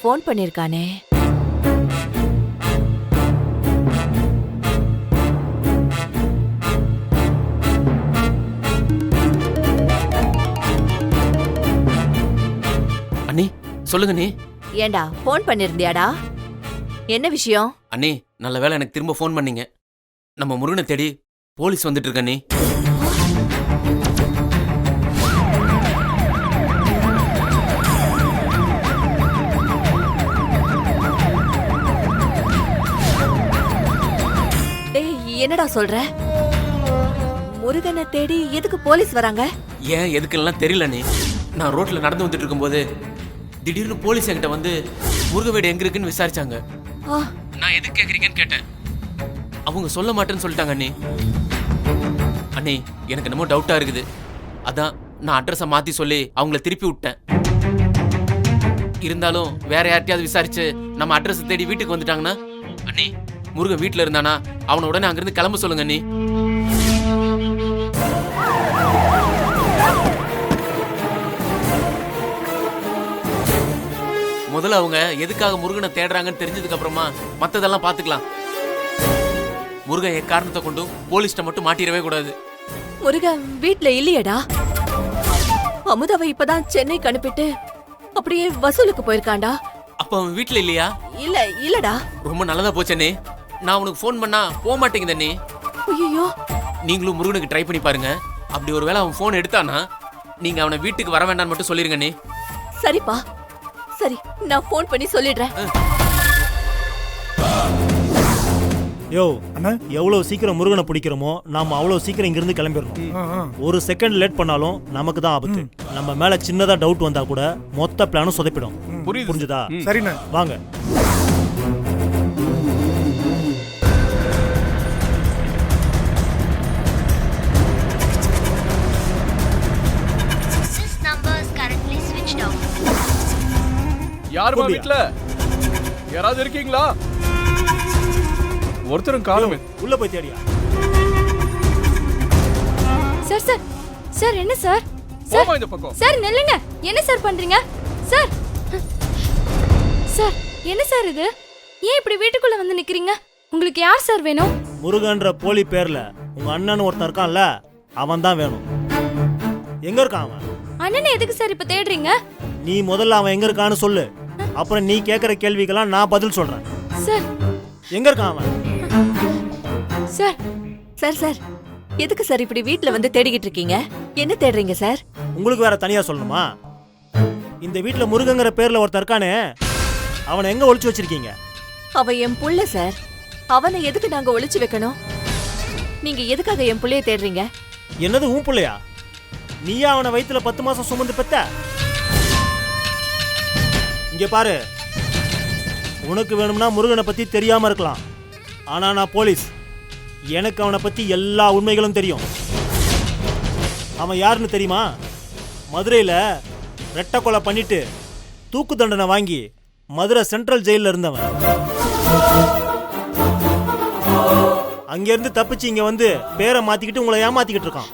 Phone பண்ணிருக்கானே. அண்ணி சொல்லுங்க நீ. ஏண்டா ஃபோன் பண்ணிருந்தியாடா? என்ன விஷயம்? அண்ணி நல்ல வேளை எனக்கு திரும்ப ஃபோன் பண்ணீங்க. நம்ம முருகனை தேடி போலீஸ் வந்துட்டு இருக்க அண்ணி. டேய் என்னடா சொல்ற? முருகனை தேடி எதுக்கு போலீஸ் வராங்க? ஏன் எதுக்கெல்லாம் தெரியல அண்ணி. நான் ரோட்ல நடந்து வந்துட்டு இருக்கும்போது திடீர்னு போலீஸ் என்கிட்ட வந்து முருக வீடு எங்க இருக்குன்னு விசாரிச்சாங்க. நான் எதுக்கு கேக்குறீங்கன்னு கேட்டேன். அவங்க சொல்ல மாட்டேன்னு சொல்லிட்டாங்க அண்ணி. அண்ணி எனக்கு என்னமோ டவுட்டா இருக்குது. அதான் நான் அட்ரஸை மாத்தி சொல்லி அவங்கள திருப்பி விட்டேன். இருந்தாலும் வேற யார்கிட்டயாவது விசாரிச்சு நம்ம அட்ரஸ் தேடி வீட்டுக்கு வந்துட்டாங்கன்னா அண்ணி முருகன் வீட்டுல இருந்தானா அவனை உடனே அங்கிருந்து கிளம்ப சொல்லுங்க அண்ணி. முதல்ல அவங்க எதுக்காக முருகனை தேடுறாங்கன்னு தெரிஞ்சதுக்கு அப்புறமா மத்ததெல்லாம் பாத்துக்கலாம். முருகன் எக்காரணத்தை கொண்டும் போலீஸ்ட மட்டும் மாட்டிடவே கூடாது. முருகன் வீட்ல இல்லையடா. அமுதாவை இப்பதான் சென்னைக்கு அனுப்பிட்டு அப்படியே வசூலுக்கு போயிருக்காண்டா. அப்ப அவன் வீட்டுல இல்லையா? இல்லடா. ரொம்ப நல்லதா போச்சண்ணே. நான் உனக்கு ஃபோன் பண்ணா போக மாட்டேங்குதண்ணே. ஐயோ, நீங்களும் முருகனுக்கு ட்ரை பண்ணி பாருங்க. அப்படி ஒருவேளை அவன் ஃபோன் எடுத்தானா நீங்க அவனை வீட்டுக்கு வர வேண்டாம்னு மட்டும் சொல்லிருங்கண்ணே. சரிப்பா, சரி நான் ஃபோன் பண்ணி சொல்லிடுறேன். யோ அண்ணா, எவ்வளவு சீக்கிரம் முருகனை பிடிக்கிறோமோ நாம அவ்வளவு சீக்கிரம் இங்கிருந்து கிளம்பிடணும். ஒரு செகண்ட் லேட் பண்ணாலும் நமக்கு தான் ஆபத்து. நம்ம மேல சின்னதா டவுட் வந்தா கூட மொத்த பிளானும் சொதப்பிடும். புரிஞ்சுதா? சரிண்ணா, வாங்க. யாருமா வீட்ல? யாராவது இருக்கீங்களா? ஒருத்தரும் காணுமே. உள்ள போய் தேடியா? சார் சார் சார் என்ன சார்? போமா இந்த பக்கம். சார் நில்லுங்க. என்ன சார் பண்றீங்க? சார் சார் என்ன சார் இது? ஏன் இப்படி வீட்டுக்குள்ள வந்து நிக்கிறீங்க? உங்களுக்கு யார் சார் வேணும்? முருகன்ற போலி பேர்ல உங்க அண்ணன் ஒருத்தன் இருக்கான்ல, அவன் தான் வேணும். எங்க இருக்கான் அவன்? அண்ணனை எதுக்கு சார் இப்ப தேடுறீங்க? நீ முதல்ல அவன் எங்க இருக்கான்னு சொல்லு. அப்புறம் நீ கேக்குற கேள்விக்கெல்லாம் நான் பதில் சொல்றேன். சார் எங்க இருக்கான் அவன்? சார் சார் சார் எதுக்கு சார் இப்படி வீட்ல வந்து தேடிக்கிட்டு இருக்கீங்க? என்ன தேடுறீங்க சார்? உங்களுக்கு வேற தனியா சொல்லணுமா? இந்த வீட்ல முருகங்கிற பேர்ல ஒருத்தர் இருக்கானே, அவனை எங்க ஒளிச்சு வச்சிருக்கீங்க? அவன் என் புள்ள சார். அவனை எதுக்கு நாங்க ஒளிச்சு வைக்கணும்? நீங்க எதுக்காக என் புள்ளைய தேடுறீங்க? என்னது உன் புள்ளையா? நீயா அவனை வயித்துல 10 மாசம் சுமந்து பெத்த? இங்க பாரு, உனக்கு வேணும்னா முருகனை பத்தி தெரியாம இருக்கலாம். ஆனா நான் போலீஸ். எனக்கு அவனை பத்தி எல்லா உண்மைகளும் தெரியும். அவன் யாருன்னு தெரியுமா? மதுரையில ரெட்டை கொலை பண்ணிட்டு தூக்கு தண்டனை வாங்கி மதுரை சென்ட்ரல் ஜெயில இருந்தவன். அங்கிருந்து தப்பிச்சு இங்க வந்து பேரை மாத்திக்கிட்டு உங்களை ஏமாத்திக்கிட்டு இருக்கான்.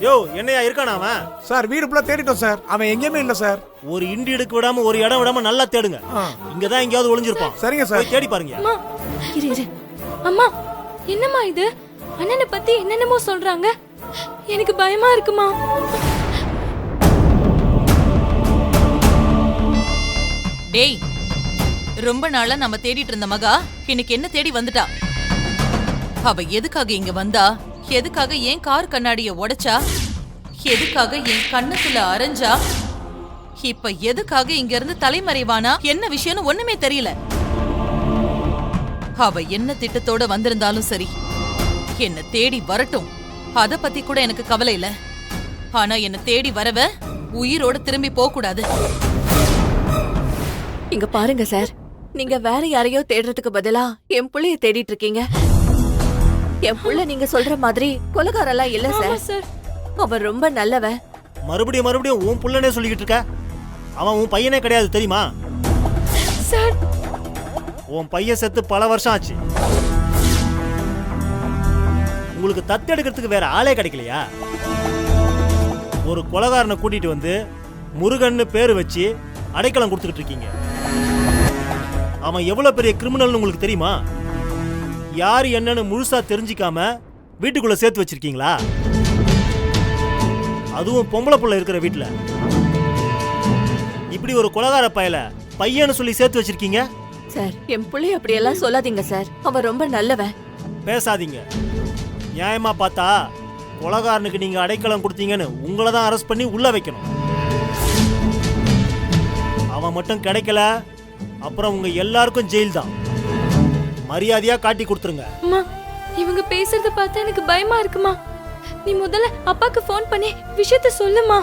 யோ என்னையா இருக்கானா அவன்? சார் வீடு ஃபுல்லா தேடிட்டோம் சார். அவன் எங்கேயுமே இல்ல சார். ஒரு இண்டி எடுக்க விடாம ஒரு இடம் விடாம நல்லா தேடுங்க. இங்கதான் எங்கேயாவது ஒளிஞ்சிருப்பான். சரிங்க சார், தேடி பாருங்க. அம்மா இரு இரு. அம்மா என்னம்மா இது? அண்ணனை பத்தி என்னென்னமோ சொல்றாங்க. எனக்கு பயமா இருக்குமா. டேய், ரொம்ப நாளா நம்ம தேடிட்டு இருந்த மகா இன்னைக்கு என்ன தேடி வந்துட்டா. அவ எதுக்காக இங்க வந்தா? எதுக்காக என் கார் கண்ணாடிய உடைச்சா? எதுக்காக என் கண்ணுக்குள்ள அரைஞ்சா? இப்ப எதுக்காக இங்க இருந்து தலைமறைவானா? என்ன விஷயம்னு ஒண்ணுமே தெரியல. அவ என்ன திட்டத்தோட வந்திருந்தாலும் சரி, என்ன தேடி வரட்டும். அத பத்தி கூட எனக்கு கவலை இல்ல. ஆனா என்ன தேடி வரவ உயிரோட திரும்பி போக கூடாது. இங்க பாருங்க சார், நீங்க வேற யாரையோ தேடுறதுக்கு பதிலா என் புள்ளைய தேடிட்டு இருக்கீங்க. என் புள்ள நீங்க சொல்ற மாதிரி கொலைகாரெல்லாம் இல்ல சார். அவன் ரொம்ப நல்லவன். மறுபடியும் உன் புள்ளனே சொல்லிக்கிட்டு இருக்க. அவன் உன் பையனே கிடையாது தெரியுமா? சார் உன் பையன் செத்து பல வருஷம் ஆச்சு. உங்களுக்கு தத்தெடுக்கிறதுக்கு வேற ஆளே கிடைக்கலையா? ஒரு கொலைகாரனை கூட்டிட்டு வந்து முருகன்னு பேரு வச்சு அடைக்கலம் கொடுத்துக்கிட்டு இருக்கீங்க. அவன் எவ்வளவு பெரிய கிரிமினல்னு உங்களுக்கு தெரியுமா? யார் என்னன்னு முழுசா தெரிஞ்சிக்காம வீட்டுக்குள்ள சேர்த்து வச்சிருக்கீங்களா? அதுவும் பொம்பளை புள்ள இருக்கிற வீட்டுல இப்படி ஒரு கொலகார பயல பையன்னு சொல்லி சேர்த்து வச்சிருக்கீங்க. சார் என் பிள்ளைய அப்படியெல்லாம் சொல்லாதீங்க சார். அவன் ரொம்ப நல்லவன். பேசாதீங்க. நியாயமா பார்த்தா கொலகாரனுக்கு நீங்க அடைக்கலம் கொடுத்தீங்கன்னு உங்களை தான் அரெஸ்ட் பண்ணி உள்ள வைக்கணும். அவன் மட்டும் கிடைக்கல, அப்புறம் உங்க எல்லாருக்கும் ஜெயில் தான். மரியாதையா காட்டி கொடுத்துருங்க. அம்மா, இவங்க பேசுறத பார்த்தா எனக்கு பயமா இருக்குமா. நீ முதல்ல அப்பாக்கு ஃபோன் பண்ணி விஷயத்த சொல்லுமா.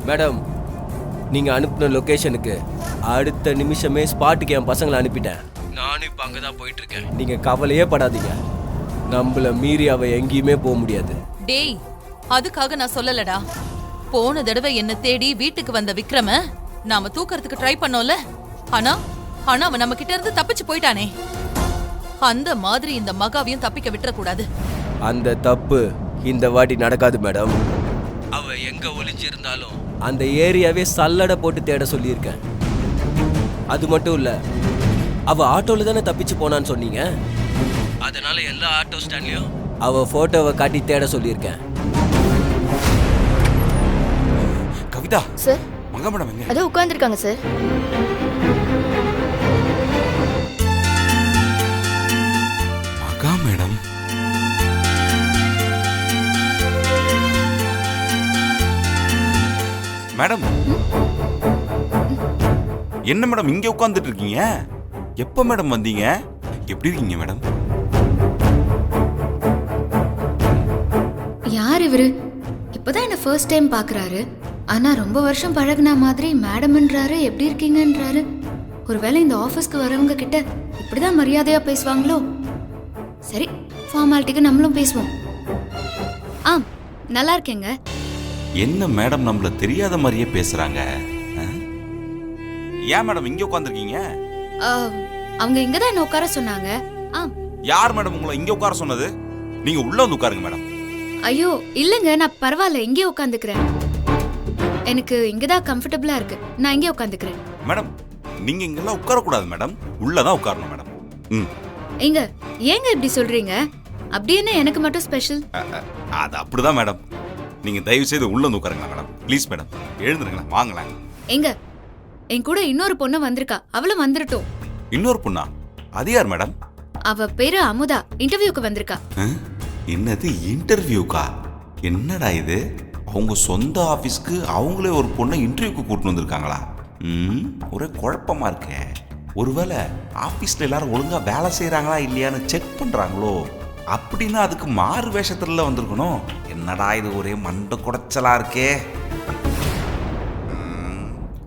மேடம், நீங்க அனுப்பின லொகேஷனுக்கு அடுத்த நிமிஷமே ஸ்பாட்டுக்கு என் பசங்களை அனுப்பிட்டேன். நானும் இப்ப அங்கதான் போயிட்டு இருக்கேன். நீங்க கவலையே படாதீங்க. நம்மள மீறி அவ எங்கேயுமே போக முடியாது. டேய், அதுக்காக நான் சொல்லலடா. போன தடவை என்ன தேடி வீட்டுக்கு வந்த விக்ரம நாம தூக்கறதுக்கு ட்ரை பண்ணோம்ல, ஆனா அவன் நம்ம கிட்ட இருந்து தப்பிச்சு போயிட்டானே. அந்த மாதிரி இந்த மகாவையும் தப்பிக்க விட்டுறக்கூடாது. அந்த தப்பு இந்த வாட்டி நடக்காது மேடம். அவ எங்க ஒளிஞ்சிருந்தாலும் அந்த ஏரியாவே சல்லடை போட்டு தேட சொல்லியிருக்கேன். அது மட்டும் இல்ல, அவ ஆட்டோல தானே தப்பிச்சு போனான்னு சொன்னீங்க. அதனால எல்லா ஆட்டோ ஸ்டாண்ட்லயும் அவ போட்டோவை காட்டி தேட சொல்லியிருக்கேன். கவிதா சார், மகா மேடம் எங்க? அதோ உட்கார்ந்துருக்காங்க சார். மகா மேடம் மேடம் என்ன மேடம் இங்க உட்கார்ந்துட்டு இருக்கீங்க? எப்ப மேடம் வந்தீங்க? எப்படி இருக்கீங்க மேடம்? யார் இவரு? இப்பதான் என்ன ஃபர்ஸ்ட் டைம் பாக்குறாரு. ஆனா ரொம்ப வருஷம் பழகுன மாதிரி மேடம்ன்றாரு, எப்படி இருக்கீங்கன்றாரு. ஒருவேளை இந்த ஆபீஸ்க்கு வரவங்க கிட்ட இப்படிதான் மரியாதையா பேசுவாங்களோ? சரி, ஃபார்மாலிட்டிக்கு நம்மளும் பேசுவோம். ஆம், நல்லா இருக்கேங்க. என்ன மேடம் நம்மள தெரியாத மாதிரியே பேசுறாங்க? ஏன் மேடம் இங்க உட்கார்ந்துருக்கீங்க? அவங்க இங்கதான் என்ன உட்கார சொன்னாங்க. ஆம். யார் மேடம் உங்களை இங்க உட்கார சொன்னது? நீங்க உள்ள வந்து உட்காருங்க மேடம். ஐயோ இல்லங்க, நான் பரவாயில்ல, இங்கே உட்காந்துக்கிறேன். எனக்கு இங்கதான் கம்ஃபர்டபுளா இருக்கு. நான் இங்கே உட்காந்துக்கிறேன். மேடம் நீங்க இங்கெல்லாம் உட்காரக்கூடாது மேடம், உள்ளதான் உட்காரணும் மேடம். எங்க ஏங்க இப்படி சொல்றீங்க? அப்படி என்ன எனக்கு மட்டும் ஸ்பெஷல்? அது அப்படிதான் மேடம். நீங்க தயவு செய்து உள்ள வந்து உட்காருங்க மேடம். ப்ளீஸ் மேடம், எழுந்துருங்களேன், வாங்களேன். எங்க என் கூட இன்னொரு பொண்ணு வந்திருக்கா, அவளும் வந்துருட்டும். இன்னொரு பொண்ணா? அது யார் மேடம்? அவ பேரு அமுதா, இன்டர்வியூக்கு வந்திருக்கா. என்னது இன்டர்வியூக்கா? என்னடா இது, அவங்க சொந்த ஆபீஸ்க்கு அவங்களே ஒரு பொண்ணை இன்டர்வியூக்கு கூட்டிட்டு வந்திருக்காங்களா? ஒரே குழப்பமா இருக்கே. ஒருவேளை ஆபீஸ்ல எல்லாரும் ஒழுங்கா வேலை செய்யறாங்களா இல்லையான்னு செக் பண்றாங்களோ? அப்படின்னா அதுக்கு மாறு வேஷத்துல வந்திருக்கணும். என்னடா இது, ஒரே மண்டை குடைச்சலா இருக்கே.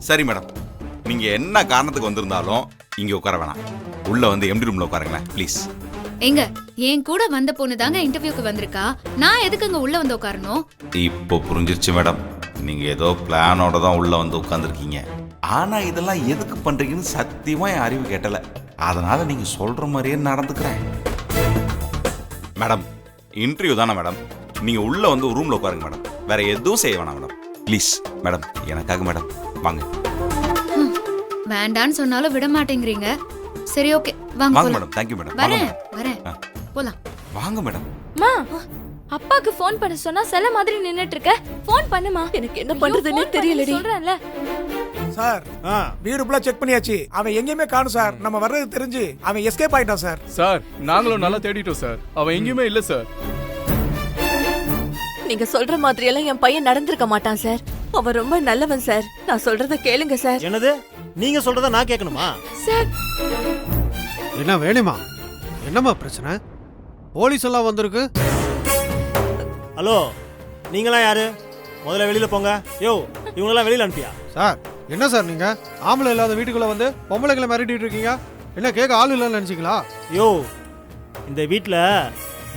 சரி மேடம், நீங்க என்ன காரணத்துக்கு வந்திருந்தாலும் இங்க உட்கார வேணாம், உள்ள வந்து எம்டி ரூம்ல உட்காருங்களேன் ப்ளீஸ். எங்க என் கூட வந்த பொண்ணு தாங்க இன்டர்வியூக்கு வந்திருக்கா. நான் எதுக்குங்க உள்ள வந்து உட்காரணும்? இப்போ புரிஞ்சிருச்சு மேடம், நீங்க ஏதோ பிளானோட தான் உள்ள வந்து உட்கார்ந்துருக்கீங்க. ஆனா இதெல்லாம் எதுக்கு பண்றீங்கன்னு சத்தியமா என் அறிவு கேட்டல. அதனால நீங்க சொல்ற மாதிரியே நடந்துக்கிறேன். மேடம் இன்டர்வியூ தானே மேடம், நீங்க உள்ள வந்து ரூம்ல உட்காருங்க மேடம். வேற எதுவும் செய்ய வேணாம் மேடம் ப்ளீஸ். மேடம் எனக்காக மேடம் வாங்க. வேண்டான்னு சொன்னாலும் விட மாட்டேங்கிறீங்க. சரி ஓகே, வாங்க வாங்க போலாம். மேடம். Thank you madam. வரேன் வரேன், போலாம். வாங்க மேடம். மா, அப்பாக்கு ஃபோன் பண்ண சொன்னா சில மாதிரி நின்னுட்டு இருக்க. ஃபோன் பண்ணுமா. எனக்கு என்ன பண்றதுன்னே தெரியலடி. சொல்றேன்ல சார். வீடு ஃபுல்லா செக் பண்ணியாச்சு, அவன் எங்கேயுமே காணும் சார். நம்ம வர்றது தெரிஞ்சு அவன் எஸ்கேப் ஆயிட்டான் சார். சார் நாங்களும் நல்லா தேடிட்டோம் சார், அவன் எங்கேயுமே இல்ல சார். நீங்க சொல்ற மாதிரி எல்லாம் என் பையன் நடந்திருக்க மாட்டான் சார். அவன் ரொம்ப நல்லவன் சார். நான் சொல்றத கேளுங்க சார். என்னது, நீங்க சொல்றத நான் கேட்கணுமா? சார், என்ன வேணுமா? என்னம்மா பிரச்சனை? போலீஸ் எல்லாம் வந்திருக்கு. ஹலோ, நீங்களாம் யாரு? முதல்ல வெளியில போங்க. யோ, இவங்களெல்லாம் வெளியில அனுப்பியா? சார் என்ன சார் நீங்க ஆம்பளை இல்லாத வீட்டுக்குள்ள வந்து பொம்பளைங்களை மிரட்டிட்டு இருக்கீங்க? என்ன கேட்க ஆள் இல்லைன்னு நினைச்சீங்களா? யோ, இந்த வீட்டுல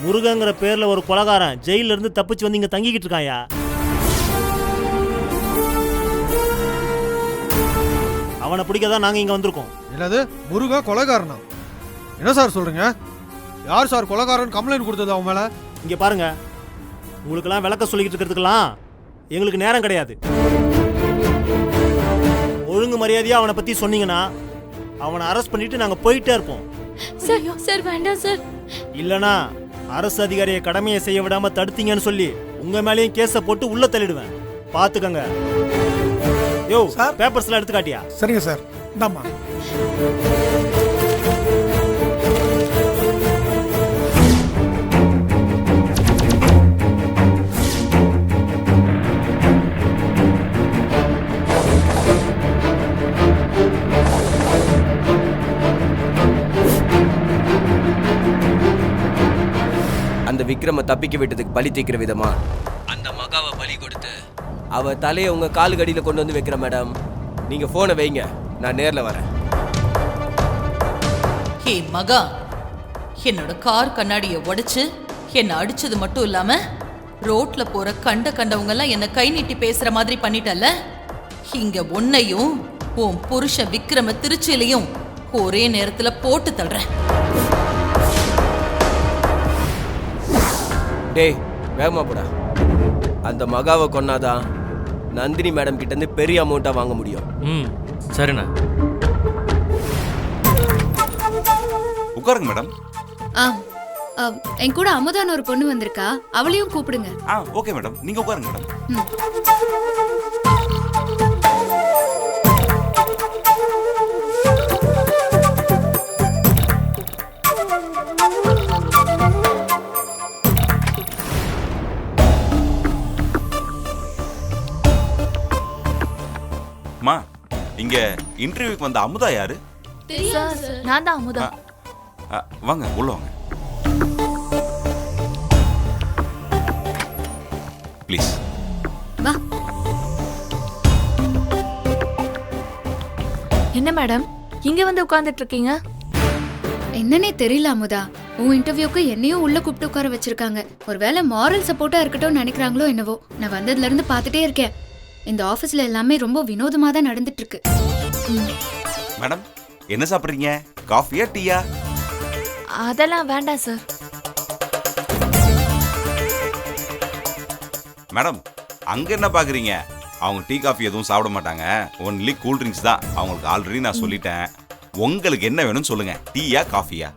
முருகங்கிற பேர்ல ஒரு கொலகாரன் ஜெயில இருந்து தப்பிச்சு வந்து இங்க தங்கிக்கிட்டு இருக்காயா. அவனை பிடிக்கதான் நாங்க இங்க வந்திருக்கோம். என்னது முருகா கொலைகாரனா? என்ன சார் சொல்றீங்க? யார் சார் கொலைகாரன் கம்ப்ளைண்ட் கொடுத்தது அவன் மேல? இங்க பாருங்க, உங்களுக்கெல்லாம் விளக்க சொல்லிக்கிட்டு இருக்கிறதுக்கெல்லாம் எங்களுக்கு நேரம் கிடையாது. ஒழுங்கு மரியாதையா அவனை பத்தி சொன்னீங்கன்னா அவனை அரெஸ்ட் பண்ணிட்டு நாங்க போயிட்டே இருப்போம். சார் சார் வேண்டாம் சார். இல்லனா அரசு அதிகாரியை கடமையை செய்ய விடாம தடுத்தீங்கன்னு சொல்லி உங்க மேலேயும் கேஸ போட்டு உள்ள தள்ளிடுவேன். பாத்துக்கங்க. யோ சார். பேப்பர்ஸ்லாம் எடுத்து காட்டியா? சரிங்க சார், இந்தாம்மா. அந்த விக்ரம தப்பிக்க விட்டதுக்கு பழி தீக்கிற விதமா அந்த மகாவை பலி கொடுத்து அவ தலையை உங்க காலு கடியில கொண்டு வந்து வைக்கிற மேடம். நீங்க போனை வைங்க, நான் நேர்ல வரேன். ஹே மகா, என்னோட கார் கண்ணாடியை உடைச்சு என்ன அடிச்சது மட்டும் இல்லாம ரோட்ல போற கண்டவங்க எல்லாம் என்ன கை நீட்டி பேசுற மாதிரி பண்ணிட்டல்ல. இங்க உன்னையும் உன் புருஷ விக்ரம திருச்சியிலையும் ஒரே நேரத்துல போட்டு தள்ளுறேன். டேய் வேகமா போடா. அந்த மகாவை கொன்னாதான் நந்தினி மேடம் கிட்ட இருந்து பெரிய அமௌண்ட்டா வாங்க முடியும். சரிண்ணா. உட்காருங்க மேடம். என் கூட அமுதான ஒரு பொண்ணு வந்திருக்கா, அவளையும் கூப்பிடுங்க. ஓகே மேடம், நீங்க உட்காருங்க மேடம். அம்மா, இங்க இன்டர்வியூக்கு வந்த அமுதா யாரு? நான் தான் அமுதா. வாங்க உள்ள வாங்க ப்ளீஸ். வா. என்ன மேடம் இங்க வந்து உட்கார்ந்துட்டு இருக்கீங்க? என்னன்னே தெரியல அமுதா, உன் இன்டர்வியூக்கு என்னையும் உள்ள கூப்பிட்டு உட்கார வச்சிருக்காங்க. ஒருவேளை மாரல் சப்போர்ட்டா இருக்கட்டும் நினைக்கிறாங்களோ என்னவோ. நான் வந்ததுல இருந்து பாத்துட்டே இருக்கேன், இந்த ஆபீஸ்ல எல்லாமே ரொம்ப வினோதமா தான் நடந்துட்டு இருக்கு. மேடம், என்ன சாப்பிடுறீங்க? காஃபியா டீயா? அதெல்லாம் வேண்டாம் சார். மேடம், அங்க என்ன பாக்குறீங்க? அவங்க டீ காஃபி எதுவும் சாப்பிட மாட்டாங்க, ஒன்லி கூல் ட்ரிங்க்ஸ் தான். அவங்களுக்கு ஆல்ரெடி நான் சொல்லிட்டேன். உங்களுக்கு என்ன வேணும்னு சொல்லுங்க, டீயா காஃபியா?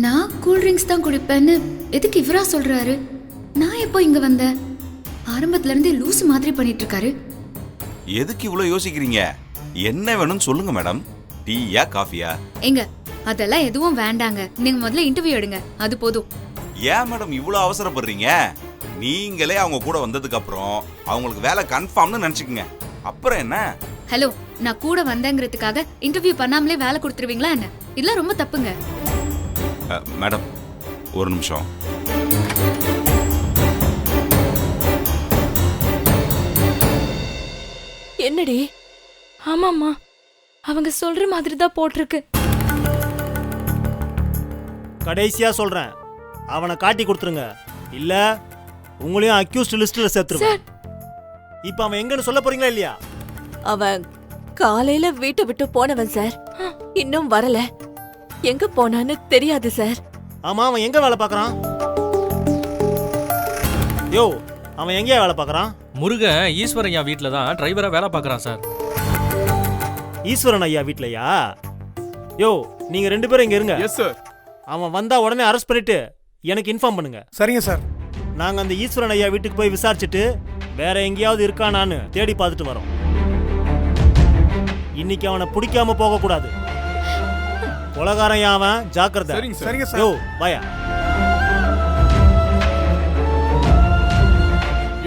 நான் கூல் ட்ரிங்க்ஸ் தான் குடிப்பேன்னு எதுக்கு இவரா சொல்றாரு? நான் எப்போ இங்க வந்தேன்? ஆரம்பத்துல இருந்தே லூசு மாதிரி பண்ணிட்டு இருக்காரு. எதுக்கு இவ்வளவு யோசிக்கிறீங்க? என்ன வேணும்னு சொல்லுங்க மேடம், டீயா காஃபியா? எங்க அதெல்லாம் எதுவும் வேண்டாங்க, நீங்க முதல்ல இன்டர்வியூ எடுங்க, அது போதும். ஏன் மேடம் இவ்வளவு அவசரப்படுறீங்க? நீங்களே அவங்க கூட வந்ததுக்கு அப்புறம் அவங்களுக்கு வேலை கன்ஃபார்ம்னு நினைச்சுக்கங்க, அப்புறம் என்ன? ஹலோ, நான் கூட வந்தேங்கிறதுக்காக இன்டர்வியூ பண்ணாமலே வேலை கொடுத்துருவீங்களா என்ன? இதெல்லாம் ரொம்ப தப்புங்க. மேடம் ஒரு நிமிஷம். என்னடி? ஆமாம்மா, அவங்க சொல்ற மாதிரி தான் போட்டிருக்கு. கடைசியா சொல்றேன், அவனை காட்டி கொடுத்துருங்க, இல்ல உங்களையும் அக்யூஸ்ட் லிஸ்ட்ல சேர்த்துருவேன். இப்ப அவன் எங்கன்னு சொல்ல போறீங்களா இல்லையா? அவன் காலையில வீட்டை விட்டு போனவன் சார், இன்னும் வரல. எங்க போனான்னு தெரியாது சார். ஆமா, அவன் எங்க வேலை பார்க்கறான்? யோ, அவன் எங்கேயா வேலை பார்க்கறான்? முருகன் ஈஸ்வரன் ஐயா வீட்டில் தான் டிரைவரா வேலை பார்க்கறான் சார். ஈஸ்வரன் ஐயா வீட்லயா? யோ, நீங்க 2 பேரும் இங்க இருங்க. Yes sir. அவன் வந்தா உடனே அரெஸ்ட் பண்ணிட்டு எனக்கு இன்ஃபார்ம் பண்ணுங்க. சரிங்க சார். நாங்க அந்த ஈஸ்வரன் ஐயா வீட்டுக்கு போய் விசாரிச்சுட்டு வேற எங்கேயாவது இருக்கானான்னு தேடி பார்த்துட்டு வரோம். இன்னைக்கு அவனை பிடிக்காம போக கூடாது. கொலகாரன் அவன், ஜாக்கிரதை. சரிங்க சார். யோ வாயா.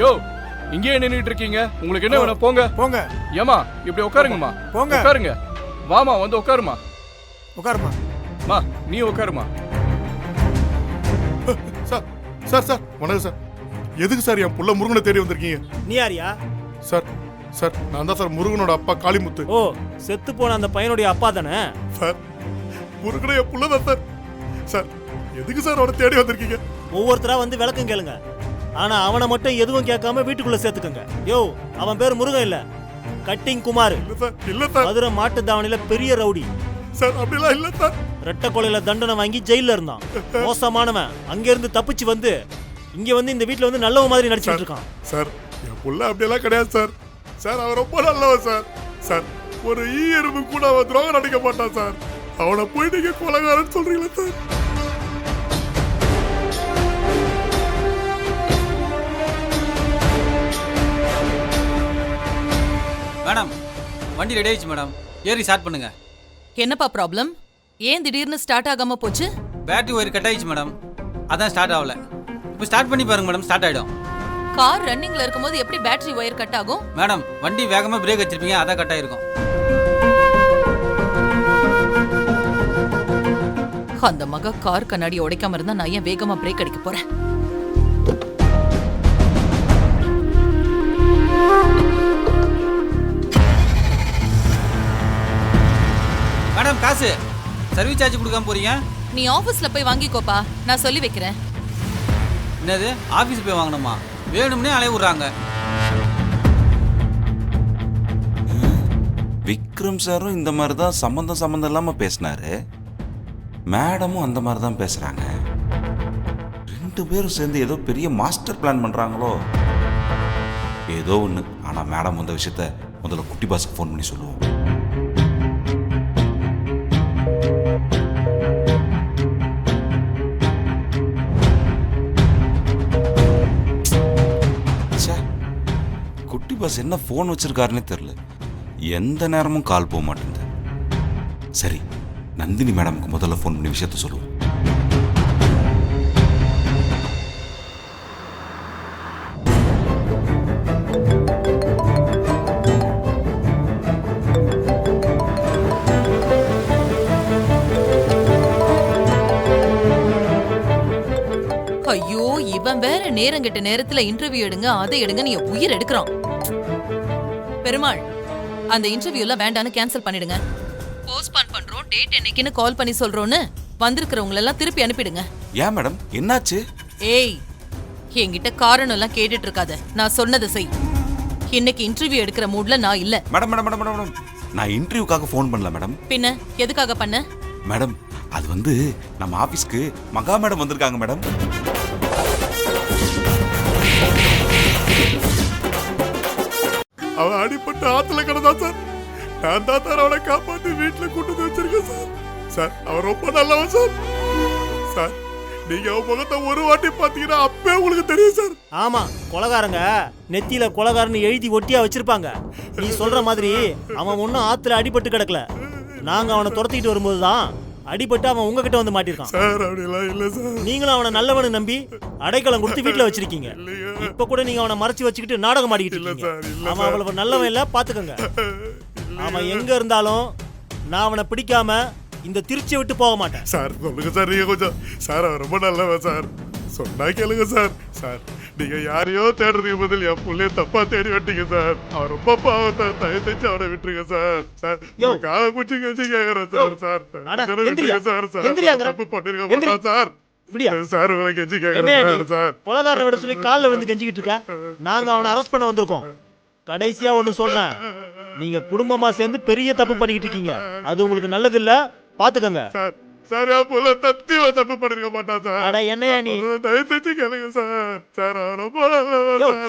யோ, இங்கே நின்னுட்டு இருக்கீங்க, உங்களுக்கு என்ன வேணும்? போங்க போங்க. ஏமா இப்படி உட்காருங்கம்மா. போங்க. உட்காருங்க. வாமா, வந்து உட்காருமா. உட்காருமா. மா, நீ உட்காருமா. சார் சார் சார் வணக்கம் சார். எதுக்கு சார் என் புள்ள முருகனை தேடி வந்திருக்கீங்க? நீ யாரியா? சார் சார் நான் தான் சார் முருகனோட அப்பா காளிமுத்து. ஓ, செத்து போன அந்த பையனுடைய அப்பா தானே? சார் முருகனை என் புள்ள தான் சார். சார் எதுக்கு சார் அவனை தேடி வந்திருக்கீங்க? ஒவ்வொருத்தரா வந்து விளக்கம் கேளுங்க, ஆனா அவனை மட்டும் எதுவும் கேட்காம வீட்டுக்குள்ள சேர்த்துக்கங்க. யோ, அவன் பேர் முருகன் இல்ல, கட்டிங் குமார். இல்ல சார். மதுரை மாட்டு தாவணியில பெரிய ரவுடி சார். அப்படிலாம் இல்ல சார். ரெட்டை கொலையில தண்டனை வாங்கி ஜெயில இருந்தான். மோசமானவன் அங்க இருந்து தப்பிச்சு வந்து இங்க வந்து இந்த வீட்ல வந்து நல்லவன் மாதிரி நடிச்சிட்டு இருக்கான். சார் என் புள்ள அப்படியெல்லாம் கிடையாது சார். சார் அவன் ரொம்ப நல்லவன் சார். சார் ஒரு எறும்பு கூட அவன் துரோகம் நடிக்க மாட்டான் சார். அவனை போய் நீங்க கொலைகாரன்னு சொல்றீங்களா சார்? மேடம் வண்டி ரெடி ஆயிடுச்சு மேடம், ஏறி ஸ்டார்ட் பண்ணுங்க. என்னப்பா ப்ராப்ளம்? ஏன் திடீர்னு ஸ்டார்ட் ஆகாம போச்சு? பேட்டரி ஒயர் கட் ஆயிடுச்சு மேடம், அதான் ஸ்டார்ட் ஆகல. இப்போ ஸ்டார்ட் பண்ணி பாருங்க மேடம், ஸ்டார்ட் ஆயிடும். கார் ரன்னிங்ல இருக்கும்போது எப்படி பேட்டரி ஒயர் கட் ஆகும்? மேடம் வண்டி வேகமா பிரேக் வச்சிருப்பீங்க, அதான் கட் ஆயிருக்கும். அந்த மக கார் கண்ணாடி உடைக்காம இருந்தா நான் ஏன் வேகமா பிரேக் அடிக்க போறேன்? மேடம் காசு சர்வீஸ் சார்ஜ் கொடுக்காம போறீங்க. நீ ஆபீஸ்ல போய் வாங்கிக்கோப்பா, நான் சொல்லி வைக்கிறேன். என்னது ஆபீஸ் போய் வாங்கணுமா? வேணும்னே அலைய விடுறாங்க. விக்ரம் சாரும் இந்த மாதிரி தான் சம்மந்தம் இல்லாமல் பேசினாரு. மேடமும் அந்த மாதிரி தான் பேசுகிறாங்க. ரெண்டு பேரும் சேர்ந்து ஏதோ பெரிய மாஸ்டர் பிளான் பண்ணுறாங்களோ ஏதோ ஒன்று. ஆனால் மேடம் வந்த விஷயத்த முதல்ல குட்டி பாஸுக்கு ஃபோன் பண்ணி சொல்லுவோம். குட்டி பாஸ் என்ன ஃபோன் வச்சிருக்காருன்னே தெரியல. எந்த நேரமும் கால் போக மாட்டேங்குது. சரி, நந்தினி மேடமுக்கு முதல்ல ஃபோன் பண்ணி விஷயத்த சொல்லுவோம். ஐயோ, இவன் வேற நேரங்கெட்ட நேரத்துல இன்டர்வியூ எடுங்க அதை எடுங்க நீ உயிர் எடுக்கிறான். பெருமாள், அந்த இன்டர்வியூ எல்லாம் வேண்டான்னு கேன்சல் பண்ணிடுங்க. போஸ்ட்பான் பண்றோம், டேட் என்னைக்குன்னு கால் பண்ணி சொல்றோன்னு வந்திருக்கிறவங்க எல்லாம் திருப்பி அனுப்பிடுங்க. ஏன் மேடம், என்னாச்சு? ஏய், என்கிட்ட காரணம் எல்லாம் கேட்டுட்டு இருக்காத, நான் சொன்னதை செய். இன்னைக்கு இன்டர்வியூ எடுக்கிற மூட்ல நான் இல்ல. மேடம் மேடம் மேடம் மேடம் நான் இன்டர்வியூக்காக ஃபோன் பண்ணல மேடம். பின்ன எதுக்காக பண்ண? மேடம் அது வந்து நம்ம ஆபீஸ்க்கு மகா மேடம் வந்திருக்காங்க மேடம். அவன் அடிப்பட்டு ஆத்துல கிடந்தா சார். நான் தான் சார் அவனை காப்பாத்தி வீட்டுல கூட்டு வச்சிருக்கேன் சார். சார் அவன் ரொம்ப நல்லவன் சார். சார் நீங்க அவன் முகத்தை ஒரு வாட்டி பாத்தீங்கன்னா அப்பவே உங்களுக்கு தெரியும் சார். ஆமா, கொலகாரங்க நெத்தியில கொலகாரன்னு எழுதி ஒட்டியா வச்சிருப்பாங்க. நீ சொல்ற மாதிரி அவன் ஒன்னும் ஆத்துல அடிபட்டு கிடக்கல. நாங்க அவனை துரத்திட்டு வரும்போதுதான் அடிபட்டு அவன் உங்ககிட்ட வந்து மாட்டிருக்கான். சார் அப்படிலாம் இல்ல சார். நீங்களும் அவனை நல்லவனு நம்பி அடைக்கலம் கொடுத்து வீட்டுல வச்சிருக்கீங்க. இப்ப கூட நீங்க அவனை மறைச்சு வச்சுக்கிட்டு நாடகம் ஆடிக்கிட்டு இருக்கீங்க. அவன் அவ்வளவு நல்லவன் இல்ல, பாத்துக்கங்க. அவன் எங்க இருந்தாலும் நான் அவனை பிடிக்காம இந்த திருச்சியை விட்டு போக மாட்டேன். சார் சொல்லுங்க சார், நீங்க கொஞ்சம். சார் அவன் ரொம்ப நல்லவன் சார், சொன்னா கேளுங்க சார். சார் நீங்க யாரையோ தேடுறதுக்கு பதில் என் புள்ளைய தப்பா தேடி விட்டீங்க சார். அவன் ரொம்ப பாவம் சார், தயவு செஞ்சு அவனை விட்டுருங்க சார். சார் காலை குச்சி கஞ்சி கேக்குறேன் சார். சார் சார் சார் தப்பு பண்ணிருக்க மாட்டான் சார். சார் உங்களை கெஞ்சி கேக்குறேன் சார். பொலதார விட சொல்லி காலில் வந்து கெஞ்சிக்கிட்டு இருக்க. நாங்க அவனை அரெஸ்ட் பண்ண வந்திருக்கோம். கடைசியா ஒண்ணு சொல்றேன், நீங்க குடும்பமா சேர்ந்து பெரிய தப்பு பண்ணிக்கிட்டு இருக்கீங்க. அது உங்களுக்கு நல்லது இல்ல, பாத்துக்கங்க. சார் என் புள்ள தத்தியமா தப்பு பண்ணிருக்க மாட்டான் சார். அட என்னையா நீ, தயவு செஞ்சு கேளுங்க சார். சார் ரொம்ப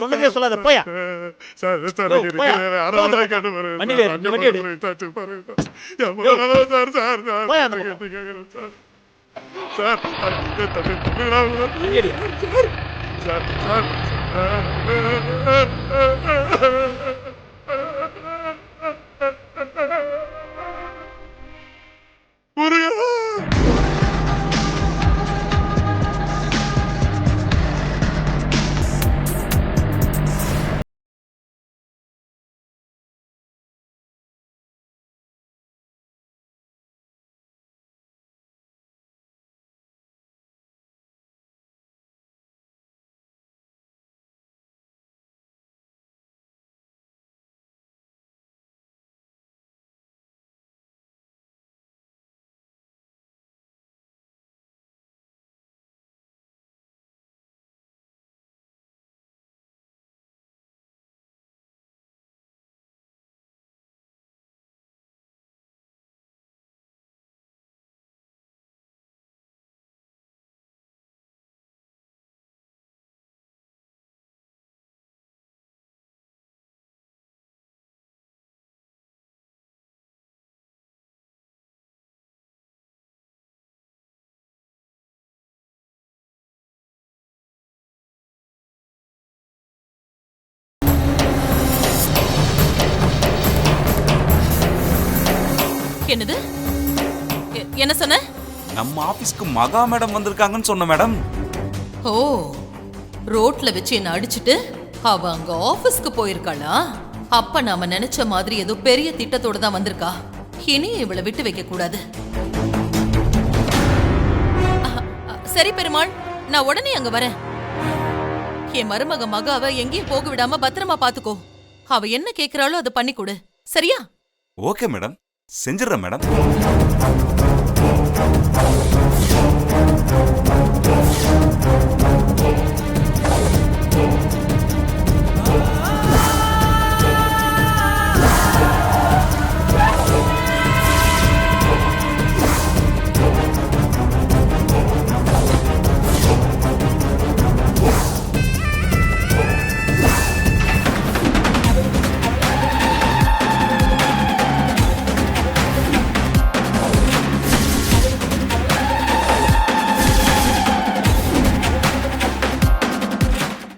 சொன்னதே சொல்லாத, போயா. சார் சார் அரை கேட்டு பாருங்க சார். சார் முருகா. என்னது என்ன சொன்ன? நம்ம ஆபீஸ்க்கு மகா மேடம் வந்திருக்காங்கன்னு சொன்ன மேடம். ஓ, ரோட்ல வச்சு என்ன அடிச்சிட்டு அவ அங்க ஆபீஸ்க்கு போயிருக்காளா? அப்ப நாம நினைச்ச மாதிரி ஏதோ பெரிய திட்டத்தோட தான் வந்திருக்கா. இனி இவளை விட்டு வைக்க கூடாது. சரி பெருமாள், நான் உடனே அங்க வரேன். என் மருமக மகாவை எங்கேயும் போக விடாம பத்திரமா பாத்துக்கோ. அவ என்ன கேக்குறாளோ அதை பண்ணி கொடு, சரியா? ஓகே மேடம், செஞ்சிடறேன் மேடம்.